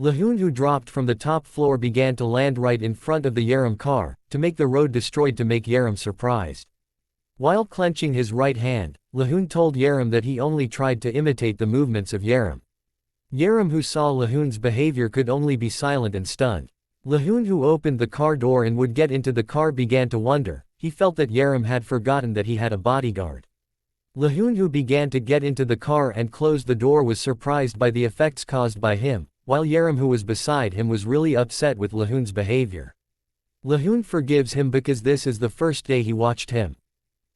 Lahun, who dropped from the top floor, began to land right in front of the Yaram car, to make the road destroyed to make Yaram surprised. While clenching his right hand, Lahun told Yaram that he only tried to imitate the movements of Yaram. Yaram, who saw Lahun's behavior, could only be silent and stunned. Lahun, who opened the car door and would get into the car, began to wonder. He felt that Yaram had forgotten that he had a bodyguard. Lahun, who began to get into the car and closed the door, was surprised by the effects caused by him, while Yaram, who was beside him, was really upset with Lahun's behavior. Lahun forgives him because this is the first day he watched him.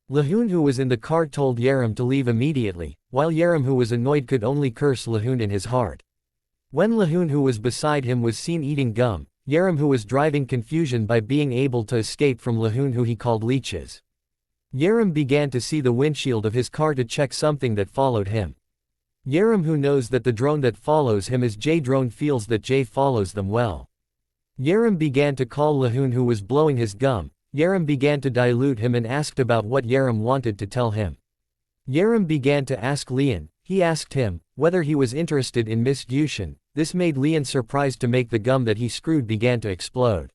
Lahun, who was in the car, told Yaram to leave immediately, while Yaram, who was annoyed, could only curse Lahun in his heart. When Lahun, who was beside him, was seen eating gum, Yaram, who was driving confusion by being able to escape from Lahun, who he called leeches. Yaram began to see the windshield of his car to check something that followed him. Yaram, who knows that the drone that follows him is J drone, feels that J follows them well. Yaram began to call Lahun, who was blowing his gum. Yaram began to dilute him and asked about what Yaram wanted to tell him. Yaram began to ask Lian. He asked him whether he was interested in Miss Yushin. This made Lian surprised to make the gum that he screwed began to explode.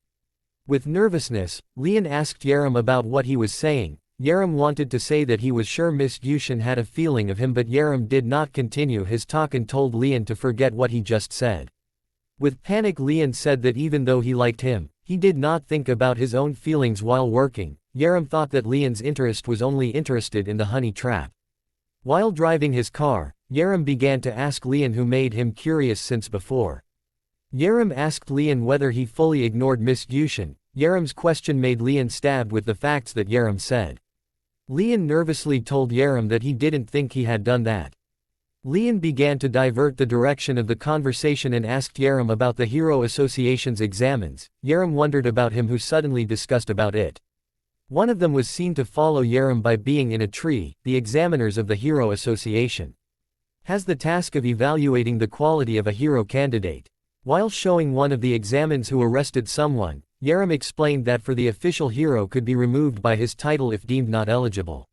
With nervousness, Lian asked Yaram about what he was saying. Yaram wanted to say that he was sure Miss Yushin had a feeling of him, but Yaram did not continue his talk and told Lian to forget what he just said. With panic, Lian said that even though he liked him, he did not think about his own feelings while working. Yaram thought that Lian's interest was only interested in the honey trap. While driving his car, Yaram began to ask Lian who made him curious since before. Yaram asked Lian whether he fully ignored Miss Yushin. Yaram's question made Lian stabbed with the facts that Yaram said. Lian nervously told Yaram that he didn't think he had done that. Lian began to divert the direction of the conversation and asked Yaram about the Hero Association's examens. Yaram wondered about him, who suddenly discussed about it. One of them was seen to follow Yaram by being in a tree. The examiners of the Hero Association has the task of evaluating the quality of a hero candidate. While showing one of the examens who arrested someone, Yaram explained that for the official hero could be removed by his title if deemed not eligible.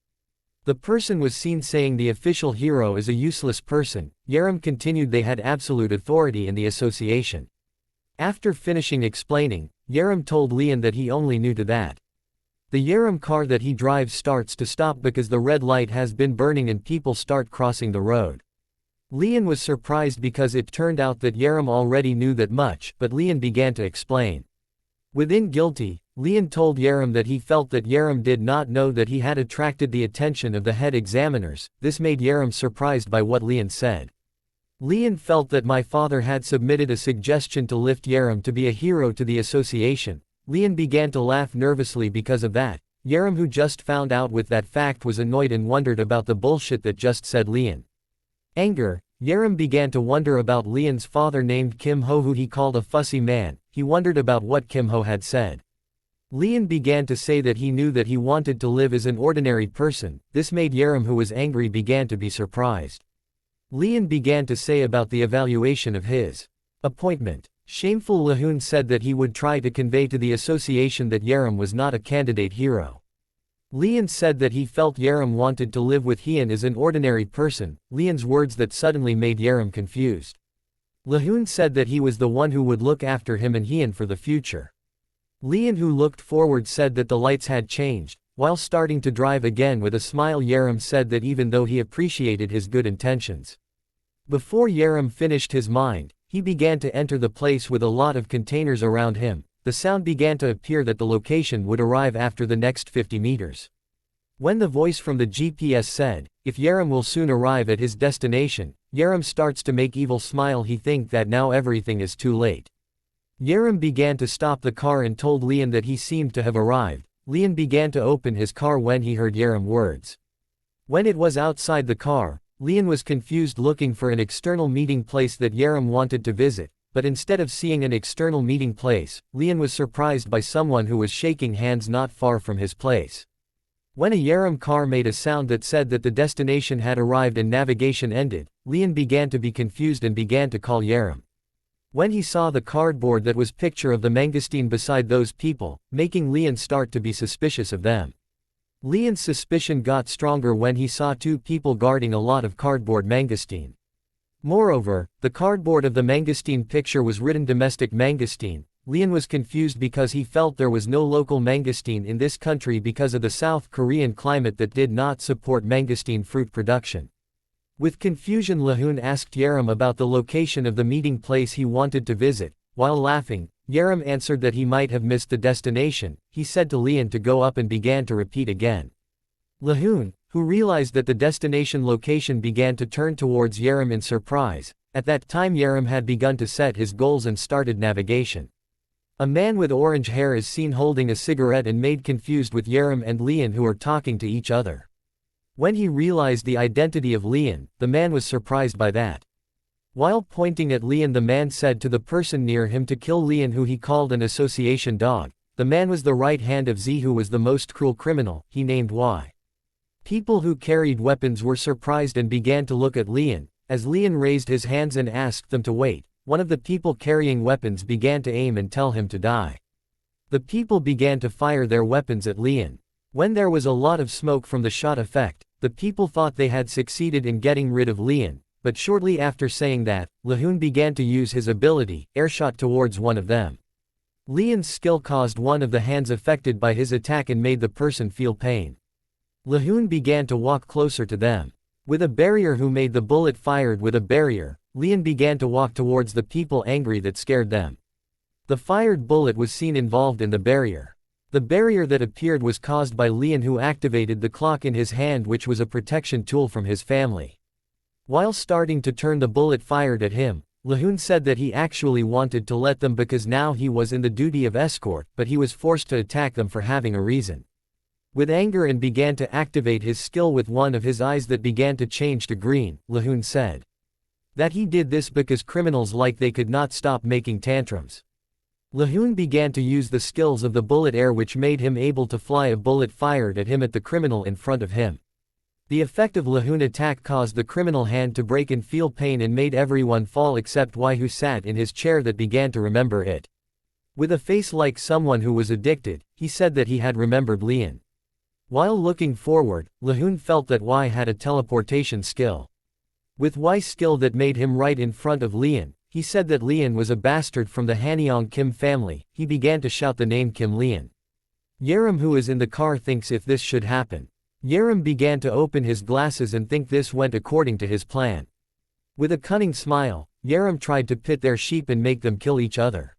The person was seen saying the official hero is a useless person. Yaram continued they had absolute authority in the association. After finishing explaining, Yaram told Lian that he only knew to that. The Yaram car that he drives starts to stop because the red light has been burning and people start crossing the road. Lian was surprised because it turned out that Yaram already knew that much, but Lian began to explain. Within guilty, Lian told Yaram that he felt that Yaram did not know that he had attracted the attention of the head examiners. This made Yaram surprised by what Lian said. Lian felt that my father had submitted a suggestion to lift Yaram to be a hero to the association. Lian began to laugh nervously because of that. Yaram, who just found out with that fact, was annoyed and wondered about the bullshit that just said Lian. Anger, Yaram began to wonder about Lian's father named Kim Ho, who he called a fussy man. He wondered about what Kim Ho had said. Lian began to say that he knew that he wanted to live as an ordinary person. This made Yaram, who was angry, began to be surprised. Lian began to say about the evaluation of his appointment. Shameful Lahun said that he would try to convey to the association that Yaram was not a candidate hero. Lian said that he felt Yaram wanted to live with Hien as an ordinary person. Lian's words that suddenly made Yaram confused. Lahun said that he was the one who would look after him and Hien for the future. Lian, who looked forward, said that the lights had changed. While starting to drive again with a smile, Yaram said that even though he appreciated his good intentions. Before Yaram finished his mind, he began to enter the place with a lot of containers around him. The sound began to appear that the location would arrive after the next 50 meters. When the voice from the GPS said, if Yaram will soon arrive at his destination, Yaram starts to make evil smile. He think that now everything is too late. Yaram began to stop the car and told Lian that he seemed to have arrived. Lian began to open his car when he heard Yaram words. When it was outside the car, Lian was confused looking for an external meeting place that Yaram wanted to visit, but instead of seeing an external meeting place, Lian was surprised by someone who was shaking hands not far from his place. When a Yaram car made a sound that said that the destination had arrived and navigation ended, Lian began to be confused and began to call Yaram. When he saw the cardboard that was picture of the mangosteen beside those people, making Lian start to be suspicious of them. Lian's suspicion got stronger when he saw two people guarding a lot of cardboard mangosteen. Moreover, the cardboard of the mangosteen picture was written domestic mangosteen. Leon was confused because he felt there was no local mangosteen in this country because of the South Korean climate that did not support mangosteen fruit production. With confusion, Lahun asked Yaram about the location of the meeting place he wanted to visit. While laughing, Yaram answered that he might have missed the destination. He said to Leon to go up and began to repeat again. Lahun, who realized that the destination location, began to turn towards Yaram in surprise. At that time Yaram had begun to set his goals and started navigation. A man with orange hair is seen holding a cigarette and made confused with Yaram and Leon, who are talking to each other. When he realized the identity of Leon, the man was surprised by that. While pointing at Leon, the man said to the person near him to kill Leon, who he called an association dog. The man was the right hand of Z, who was the most cruel criminal, he named Y. People who carried weapons were surprised and began to look at Leon. As Leon raised his hands and asked them to wait, one of the people carrying weapons began to aim and tell him to die. The people began to fire their weapons at Leon. When there was a lot of smoke from the shot effect, the people thought they had succeeded in getting rid of Leon, but shortly after saying that, Lahun began to use his ability, Airshot, towards one of them. Leon's skill caused one of the hands affected by his attack and made the person feel pain. Lahun began to walk closer to them. With a barrier who made the bullet fired with a barrier, Leon began to walk towards the people, angry that scared them. The fired bullet was seen involved in the barrier. The barrier that appeared was caused by Leon, who activated the clock in his hand, which was a protection tool from his family. While starting to turn the bullet fired at him, Lahun said that he actually wanted to let them because now he was in the duty of escort, but he was forced to attack them for having a reason. With anger and began to activate his skill with one of his eyes that began to change to green. Lahun said that he did this because criminals like they could not stop making tantrums. Lahun began to use the skills of the bullet air, which made him able to fly a bullet fired at him at the criminal in front of him. The effect of Lahun attack caused the criminal hand to break and feel pain and made everyone fall except Y, who sat in his chair that began to remember it. With a face like someone who was addicted, he said that he had remembered Leon. While looking forward, Lahun felt that Y had a teleportation skill. With Y's skill that made him right in front of Leon, he said that Leon was a bastard from the Hanyang Kim family. He began to shout the name Kim Leon. Yaram, who is in the car, thinks if this should happen. Yaram began to open his glasses and think this went according to his plan. With a cunning smile, Yaram tried to pit their sheep and make them kill each other.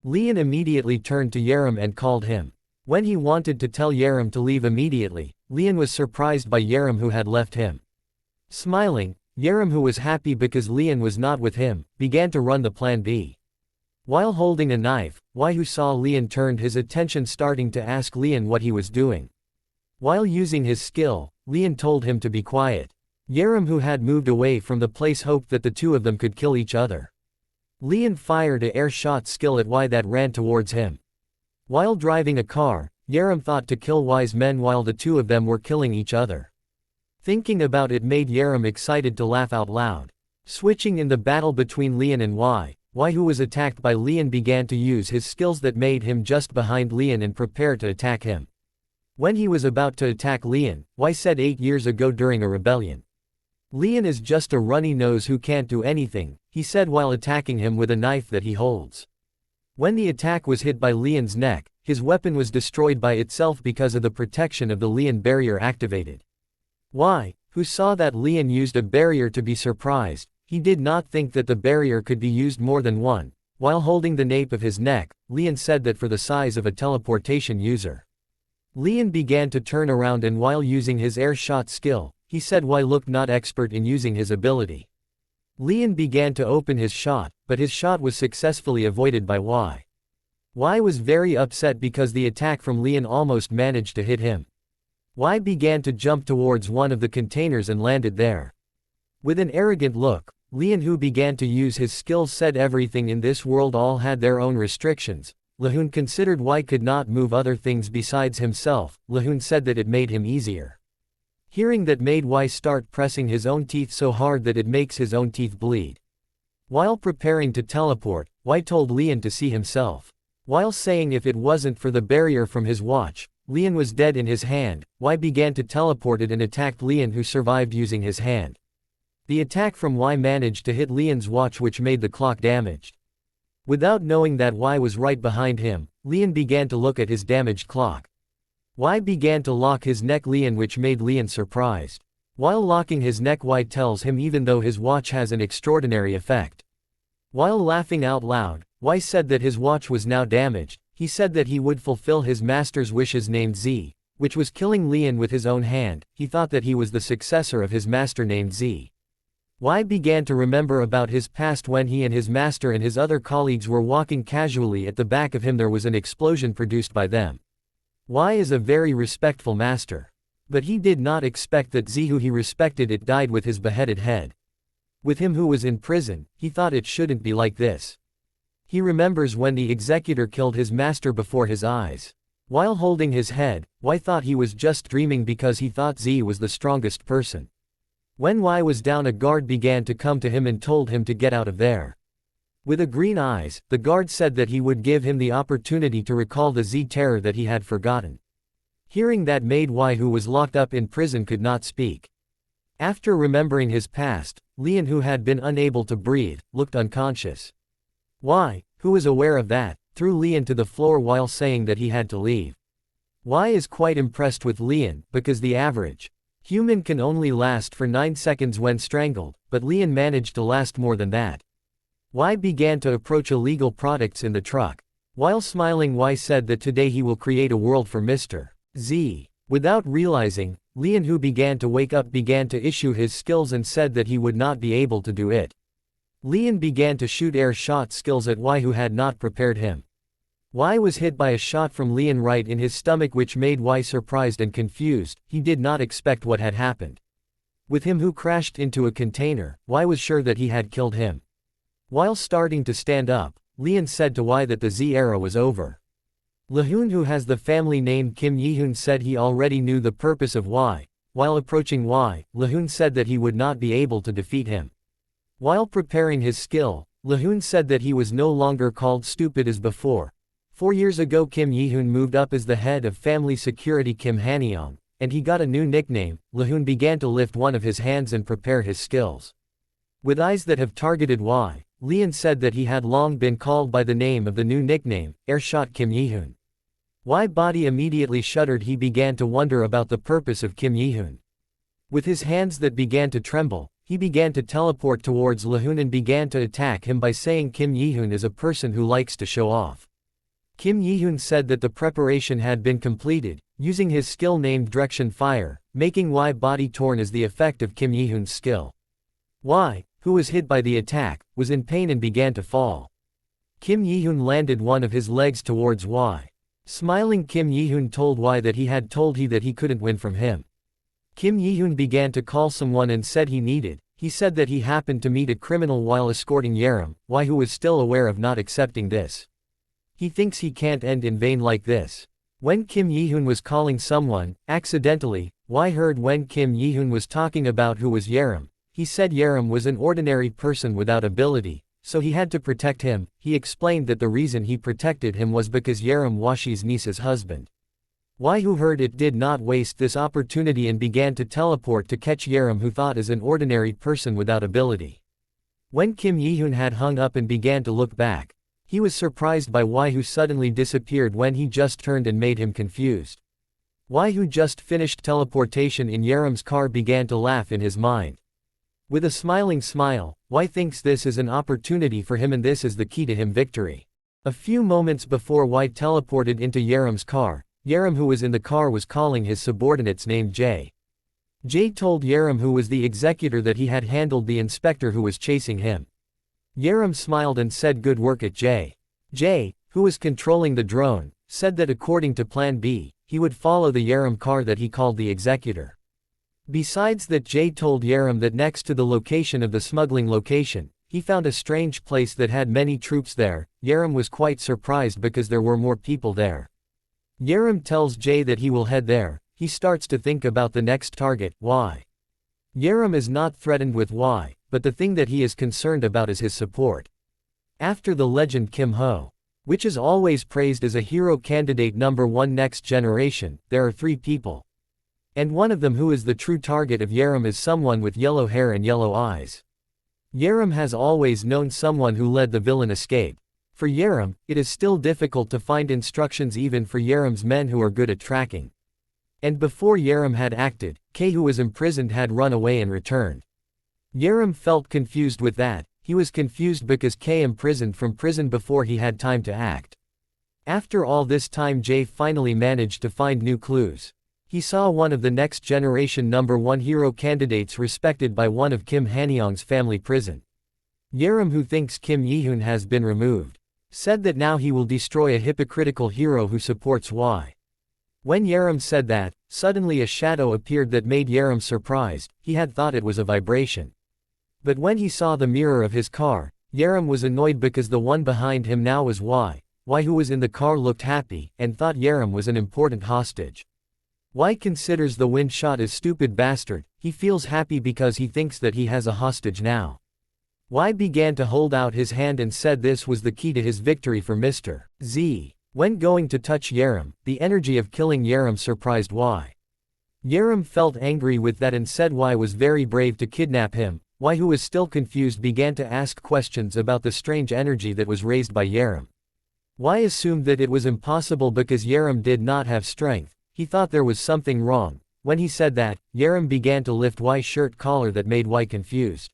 Leon immediately turned to Yaram and called him. When he wanted to tell Yaram to leave immediately, Leon was surprised by Yaram, who had left him. Smiling, Yaram, who was happy because Leon was not with him, began to run the plan B. While holding a knife, Y, who saw Leon, turned his attention, starting to ask Leon what he was doing. While using his skill, Leon told him to be quiet. Yaram, who had moved away from the place, hoped that the two of them could kill each other. Leon fired an Airshot skill at Y that ran towards him. While driving a car, Yaram thought to kill Y's men while the two of them were killing each other. Thinking about it made Yaram excited to laugh out loud. Switching in the battle between Leon and Y, who was attacked by Leon, began to use his skills that made him just behind Leon and prepare to attack him. When he was about to attack Leon, Y said 8 years ago during a rebellion. Leon is just a runny nose who can't do anything, he said while attacking him with a knife that he holds. When the attack was hit by Leon's neck, his weapon was destroyed by itself because of the protection of the Leon barrier activated. Y, who saw that Leon used a barrier, to be surprised. He did not think that the barrier could be used more than one. While holding the nape of his neck, Leon said that for the size of a teleportation user. Leon began to turn around, and while using his Airshot skill, he said Y looked not expert in using his ability. Leon began to open his shot, but his shot was successfully avoided by Y. Y was very upset because the attack from Leon almost managed to hit him. Y began to jump towards one of the containers and landed there. With an arrogant look, Leon, who began to use his skills, said everything in this world all had their own restrictions. Lahun considered Y could not move other things besides himself. Lahun said that it made him easier. Hearing that made Y start pressing his own teeth so hard that it makes his own teeth bleed. While preparing to teleport, Y told Leon to see himself. While saying if it wasn't for the barrier from his watch, Leon was dead in his hand, Y began to teleport it and attacked Leon, who survived using his hand. The attack from Y managed to hit Lian's watch, which made the clock damaged. Without knowing that Y was right behind him, Lian began to look at his damaged clock. Y began to lock his neck Lian, which made Lian surprised. While locking his neck, Y tells him even though his watch has an extraordinary effect. While laughing out loud, Y said that his watch was now damaged. He said that he would fulfill his master's wishes named Z, which was killing Lian with his own hand. He thought that he was the successor of his master named Z. Y began to remember about his past when he and his master and his other colleagues were walking casually. At the back of him there was an explosion produced by them. Y is a very respectful master. But he did not expect that Z, who he respected, it died with his beheaded head. With him who was in prison, he thought it shouldn't be like this. He remembers when the executor killed his master before his eyes. While holding his head, Y thought he was just dreaming because he thought Z was the strongest person. When Y was down, a guard began to come to him and told him to get out of there. With a green eyes, the guard said that he would give him the opportunity to recall the Z terror that he had forgotten. Hearing that made Y, who was locked up in prison, could not speak. After remembering his past, Lian, who had been unable to breathe, looked unconscious. Y, who was aware of that, threw Lian to the floor while saying that he had to leave. Y is quite impressed with Lian because the average human can only last for 9 seconds when strangled, but Lian managed to last more than that. Y began to approach illegal products in the truck. While smiling, Y said that today he will create a world for Mr. Z. Without realizing, Lian, who began to wake up, began to issue his skills and said that he would not be able to do it. Lian began to shoot Airshot skills at Y, who had not prepared him. Y was hit by a shot from Lian right in his stomach, which made Y surprised and confused. He did not expect what had happened. With him who crashed into a container, Y was sure that he had killed him. While starting to stand up, Lian said to Y that the Z era was over. Lahun, who has the family name Kim Yi-hoon, said he already knew the purpose of Y. While approaching Y, Lahun said that he would not be able to defeat him. While preparing his skill, Lahun said that he was no longer called stupid as before. 4 years ago, Kim Yi-hoon moved up as the head of family security Kim Hanyong, and he got a new nickname. Lahun began to lift one of his hands and prepare his skills. With eyes that have targeted Y, Lian said that he had long been called by the name of the new nickname, Airshot Kim Yi-hoon. Y body immediately shuddered. He began to wonder about the purpose of Kim Yi-hoon. With his hands that began to tremble, he began to teleport towards Lahun and began to attack him by saying Kim Yi-hoon is a person who likes to show off. Kim Yi-hoon said that the preparation had been completed, using his skill named Direction Fire, making Y body torn as the effect of Kim Yi-hoon's skill. Y, who was hit by the attack, was in pain and began to fall. Kim Yi-hoon landed one of his legs towards Y. Smiling, Kim Yi-hoon told Y that he had told he that he couldn't win from him. Kim Yi-hoon began to call someone and said he said that he happened to meet a criminal while escorting Yaram. Y, who was still aware of not accepting this. He thinks he can't end in vain like this. When Kim Yi-hoon was calling someone, accidentally, Y heard when Kim Yi-hoon was talking about who was Yaram. He said Yaram was an ordinary person without ability, so he had to protect him. He explained that the reason he protected him was because Yaram was his niece's husband. Y, who heard it, did not waste this opportunity and began to teleport to catch Yaram, who thought as an ordinary person without ability. When Kim Yi-hoon had hung up and began to look back, he was surprised by Y, who suddenly disappeared when he just turned and made him confused. Y, who just finished teleportation in Yaram's car, began to laugh in his mind. With a smiling smile, Y thinks this is an opportunity for him and this is the key to him victory. A few moments before Y teleported into Yaram's car, Yaram, who was in the car, was calling his subordinates named J. J told Yaram, who was the executor, that he had handled the inspector who was chasing him. Yaram smiled and said good work at J. J, who was controlling the drone, said that according to Plan B, he would follow the Yaram car that he called the executor. Besides that, J told Yaram that next to the location of the smuggling location, he found a strange place that had many troops there. Yaram was quite surprised because there were more people there. Yaram tells J that he will head there. He starts to think about the next target, Y. Yaram is not threatened with Y, but the thing that he is concerned about is his support. After the legend Kim Ho, which is always praised as a hero candidate #1 next generation, there are 3 people. And one of them who is the true target of Yaram is someone with yellow hair and yellow eyes. Yaram has always known someone who led the villain escape. For Yaram, it is still difficult to find instructions even for Yaram's men who are good at tracking. And before Yaram had acted, K who was imprisoned had run away and returned. Yaram felt confused with that. He was confused because K imprisoned from prison before he had time to act. After all this time J finally managed to find new clues. He saw one of the next generation #1 hero candidates respected by one of Kim Hanyong's family prison. Yaram, who thinks Kim Yi-hoon has been removed, said that now he will destroy a hypocritical hero who supports Y. When Yaram said that, suddenly a shadow appeared that made Yaram surprised. He had thought it was a vibration. But when he saw the mirror of his car, Yaram was annoyed because the one behind him now was Y. Y, who was in the car, looked happy, and thought Yaram was an important hostage. Y considers the wind shot as stupid bastard. He feels happy because he thinks that he has a hostage now. Y began to hold out his hand and said this was the key to his victory for Mr. Z. When going to touch Yaram, the energy of killing Yaram surprised Y. Yaram felt angry with that and said Y was very brave to kidnap him. Y, who was still confused, began to ask questions about the strange energy that was raised by Yaram. Y assumed that it was impossible because Yaram did not have strength. He thought there was something wrong. When he said that, Yaram began to lift Y's shirt collar that made Y confused.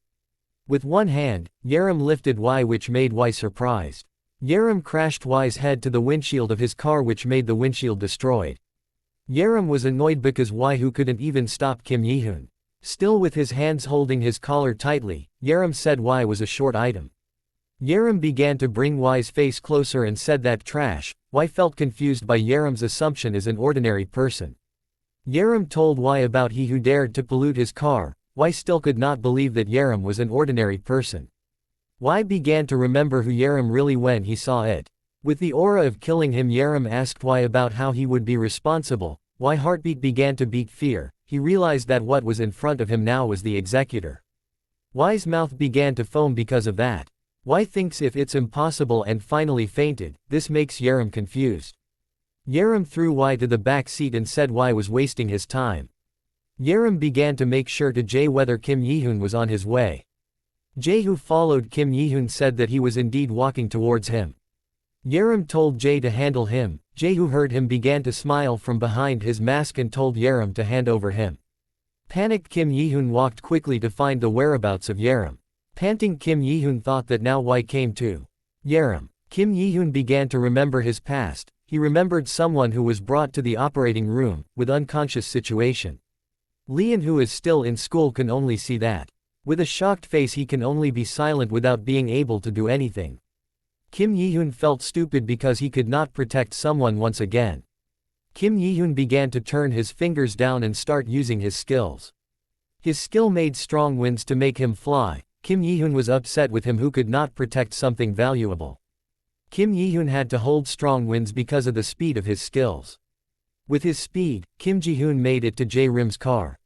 With one hand, Yaram lifted Y, which made Y surprised. Yaram crashed Y's head to the windshield of his car, which made the windshield destroyed. Yaram was annoyed because Y, who couldn't even stop Kim Yi-hoon. Still with his hands holding his collar tightly, Yaram said Y was a short item. Yaram began to bring Y's face closer and said that trash. Y felt confused by Yaram's assumption as an ordinary person. Yaram told Y about he who dared to pollute his car. Y still could not believe that Yaram was an ordinary person. Y began to remember who Yaram really when he saw it. With the aura of killing him, Yaram asked Y about how he would be responsible. Y's heartbeat began to beat fear. He realized that what was in front of him now was the executor. Y's mouth began to foam because of that. Y thinks if it's impossible and finally fainted. This makes Yaram confused. Yaram threw Y to the back seat and said Y was wasting his time. Yaram began to make sure to J whether Kim Yi-hoon was on his way. J, who followed Kim Yi-hoon, said that he was indeed walking towards him. Yaram told J to handle him. J, who heard him, began to smile from behind his mask and told Yaram to hand over him. Panicked Kim Yi-hoon walked quickly to find the whereabouts of Yaram. Panting, Kim Yi-hoon thought that now Y came to Yaram. Kim Yi-hoon began to remember his past. He remembered someone who was brought to the operating room, with unconscious situation. Leon, who is still in school, can only see that. With a shocked face he can only be silent without being able to do anything. Kim Yi-hoon felt stupid because he could not protect someone once again. Kim Yi-hoon began to turn his fingers down and start using his skills. His skill made strong winds to make him fly. Kim Yi-hoon was upset with him who could not protect something valuable. Kim Yi-hoon had to hold strong winds because of the speed of his skills. With his speed, Kim Ji-hoon made it to J-Rim's car.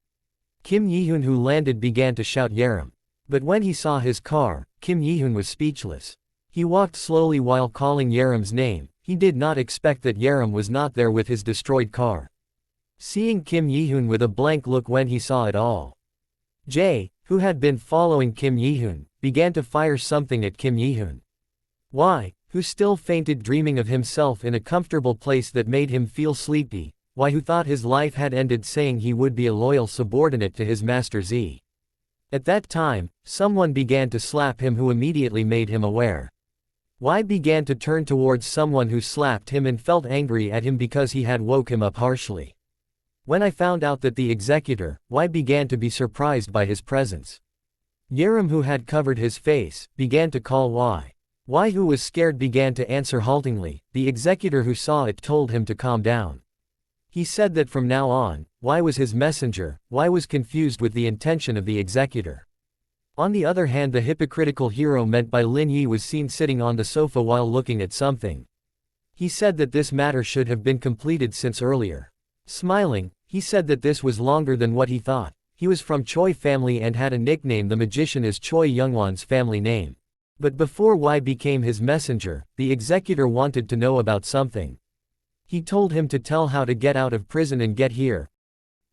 Kim Yi-hoon, who landed, began to shout Yaram. But when he saw his car, Kim Yi-hoon was speechless. He walked slowly while calling Yaram's name. He did not expect that Yaram was not there with his destroyed car. Seeing Kim Yi-hoon with a blank look when he saw it all. J, who had been following Kim Yi-hoon, began to fire something at Kim Yi-hoon. Y, who still fainted dreaming of himself in a comfortable place that made him feel sleepy. Y, who thought his life had ended, saying he would be a loyal subordinate to his master Z. At that time, someone began to slap him who immediately made him aware. Y began to turn towards someone who slapped him and felt angry at him because he had woke him up harshly. When I found out that the executor, Y began to be surprised by his presence. Yaram, who had covered his face, began to call Y. Y, who was scared, began to answer haltingly. The executor, who saw it, told him to calm down. He said that from now on, Y was his messenger. Y was confused with the intention of the executor. On the other hand, the hypocritical hero meant by Lin Yi was seen sitting on the sofa while looking at something. He said that this matter should have been completed since earlier. Smiling, he said that this was longer than what he thought. He was from Choi family and had a nickname. The magician is Choi Youngwon's family name. But before Y became his messenger, the executor wanted to know about something. He told him to tell how to get out of prison and get here.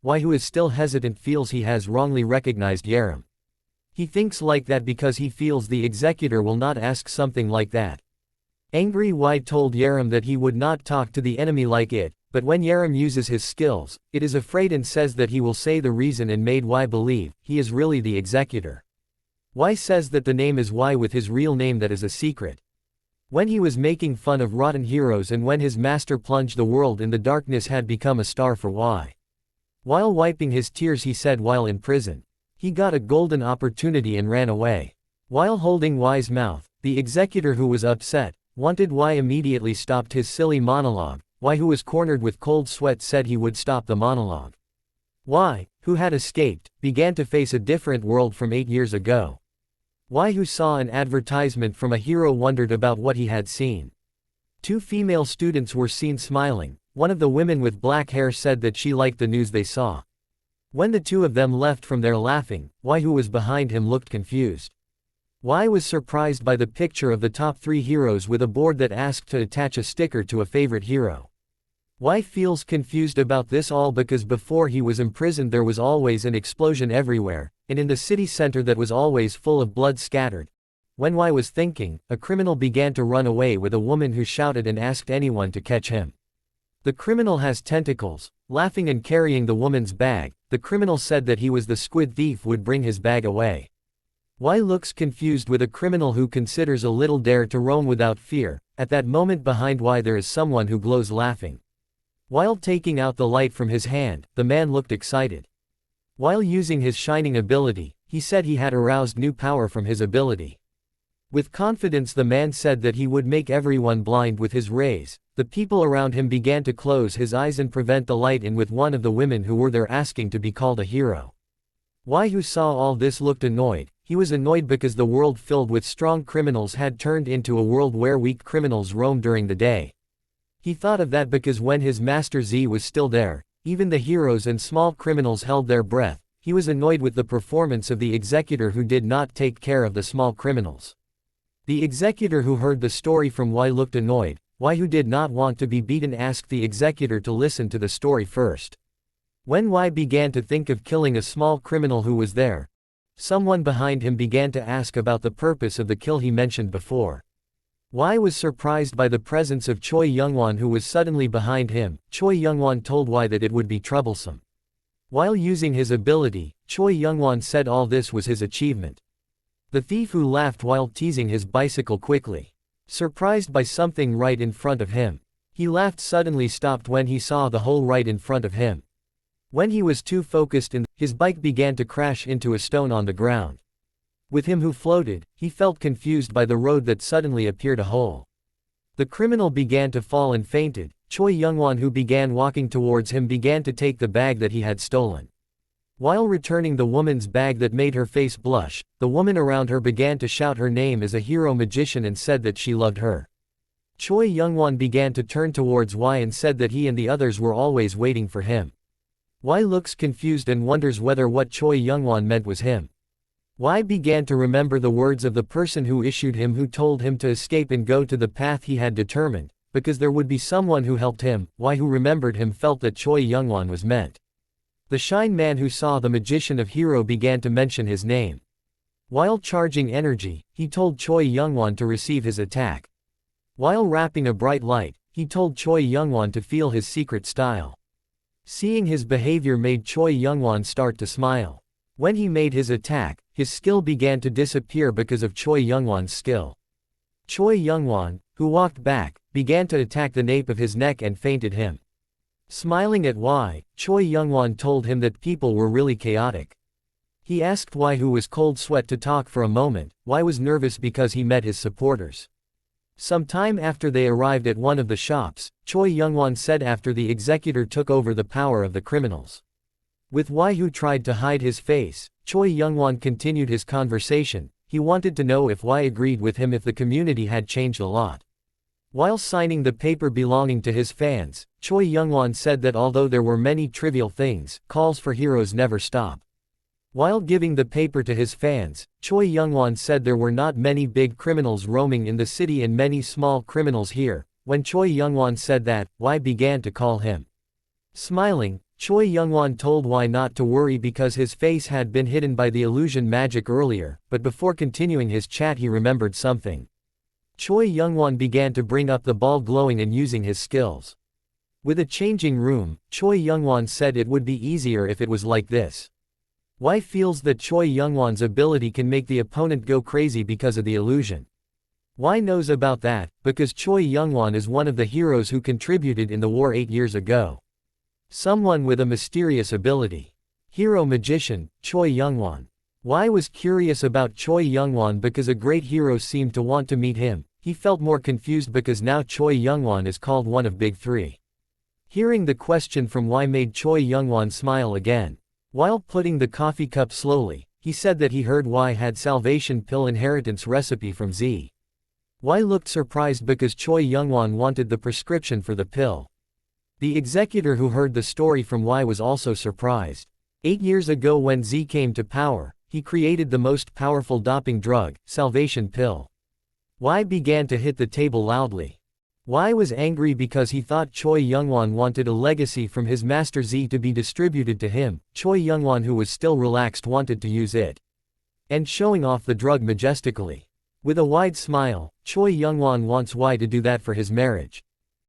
Why, who is still hesitant, feels he has wrongly recognized Yaram. He thinks like that because he feels the executor will not ask something like that. Angry, Why told Yaram that he would not talk to the enemy like it, but when Yaram uses his skills, it is afraid and says that he will say the reason and made Why believe he is really the executor. Why says that the name is Why with his real name that is a secret. When he was making fun of rotten heroes and when his master plunged the world in the darkness had become a star for Why. While wiping his tears he said while in prison. He got a golden opportunity and ran away. While holding Why's mouth, the executor who was upset, wanted Why immediately stopped his silly monologue. Why, who was cornered with cold sweat, said he would stop the monologue. Why, who had escaped, began to face a different world from 8 years ago. Why, who saw an advertisement from a hero, wondered about what he had seen. 2 female students were seen smiling. One of the women with black hair said that she liked the news they saw. When the 2 of them left from there laughing, Why, who was behind him, looked confused. Why was surprised by the picture of the top 3 heroes with a board that asked to attach a sticker to a favorite hero. Why feels confused about this all because before he was imprisoned there was always an explosion everywhere, and in the city center that was always full of blood scattered. When Why was thinking, a criminal began to run away with a woman who shouted and asked anyone to catch him. The criminal has tentacles. Laughing and carrying the woman's bag, the criminal said that he was the squid thief would bring his bag away. Why looks confused with a criminal who considers a little dare to roam without fear. At that moment behind Why there is someone who glows laughing. While taking out the light from his hand, the man looked excited. While using his shining ability, he said he had aroused new power from his ability. With confidence the man said that he would make everyone blind with his rays. The people around him began to close his eyes and prevent the light in with one of the women who were there asking to be called a hero. Why, who saw all this, looked annoyed. He was annoyed because the world filled with strong criminals had turned into a world where weak criminals roam during the day. He thought of that because when his master Z was still there, even the heroes and small criminals held their breath. He was annoyed with the performance of the executor who did not take care of the small criminals. The executor who heard the story from Why looked annoyed. Why, who did not want to be beaten, asked the executor to listen to the story first. When Why began to think of killing a small criminal who was there, someone behind him began to ask about the purpose of the kill he mentioned before. Why was surprised by the presence of Choi Youngwon who was suddenly behind him. Choi Youngwon told Why that it would be troublesome. While using his ability, Choi Youngwon said all this was his achievement. The thief who laughed while teasing his bicycle quickly. Surprised by something right in front of him. He laughed suddenly stopped when he saw the hole right in front of him. When he was too focused his bike began to crash into a stone on the ground. With him who floated, he felt confused by the road that suddenly appeared a hole. The criminal began to fall and fainted. Choi Youngwon who began walking towards him began to take the bag that he had stolen. While returning the woman's bag that made her face blush, the woman around her began to shout her name as a hero magician and said that she loved her. Choi Youngwon began to turn towards Why and said that he and the others were always waiting for him. Why looks confused and wonders whether what Choi Youngwon meant was him. Why began to remember the words of the person who issued him who told him to escape and go to the path he had determined, because there would be someone who helped him. Why, who remembered him, felt that Choi Youngwon was meant. The Shine Man who saw the magician of hero began to mention his name. While charging energy, he told Choi Youngwon to receive his attack. While wrapping a bright light, he told Choi Youngwon to feel his secret style. Seeing his behavior made Choi Youngwon start to smile. When he made his attack, his skill began to disappear because of Choi Youngwon's skill. Choi Youngwon, who walked back, began to attack the nape of his neck and fainted him. Smiling at Why, Choi Youngwon told him that people were really chaotic. He asked Why, who was cold sweat, to talk for a moment. Why was nervous because he met his supporters. Some time after they arrived at one of the shops, Choi Youngwon said after the executor took over the power of the criminals. With Why, who tried to hide his face, Choi Youngwon continued his conversation. He wanted to know if Why agreed with him if the community had changed a lot. While signing the paper belonging to his fans, Choi Youngwon said that although there were many trivial things, calls for heroes never stop. While giving the paper to his fans, Choi Youngwon said there were not many big criminals roaming in the city and many small criminals here. When Choi Youngwon said that, Why began to call him. Smiling, Choi Youngwon told Y not to worry because his face had been hidden by the illusion magic earlier, but before continuing his chat he remembered something. Choi Youngwon began to bring up the ball glowing and using his skills. With a changing room, Choi Youngwon said it would be easier if it was like this. Y feels that Choi Youngwon's ability can make the opponent go crazy because of the illusion. Y knows about that, because Choi Youngwon is one of the heroes who contributed in the war 8 years ago. Someone with a mysterious ability. Hero magician, Choi Youngwon. Y was curious about Choi Youngwon because a great hero seemed to want to meet him. He felt more confused because now Choi Youngwon is called one of Big Three. Hearing the question from Y made Choi Youngwon smile again. While putting the coffee cup slowly, he said that he heard Y had salvation pill inheritance recipe from Z. Y looked surprised because Choi Youngwon wanted the prescription for the pill. The executor who heard the story from Y was also surprised. 8 years ago when Z came to power, he created the most powerful doping drug, salvation pill. Y began to hit the table loudly. Y was angry because he thought Choi Youngwon wanted a legacy from his master Z to be distributed to him. Choi Youngwon, who was still relaxed, wanted to use it. And showing off the drug majestically. With a wide smile, Choi Youngwon wants Y to do that for his marriage.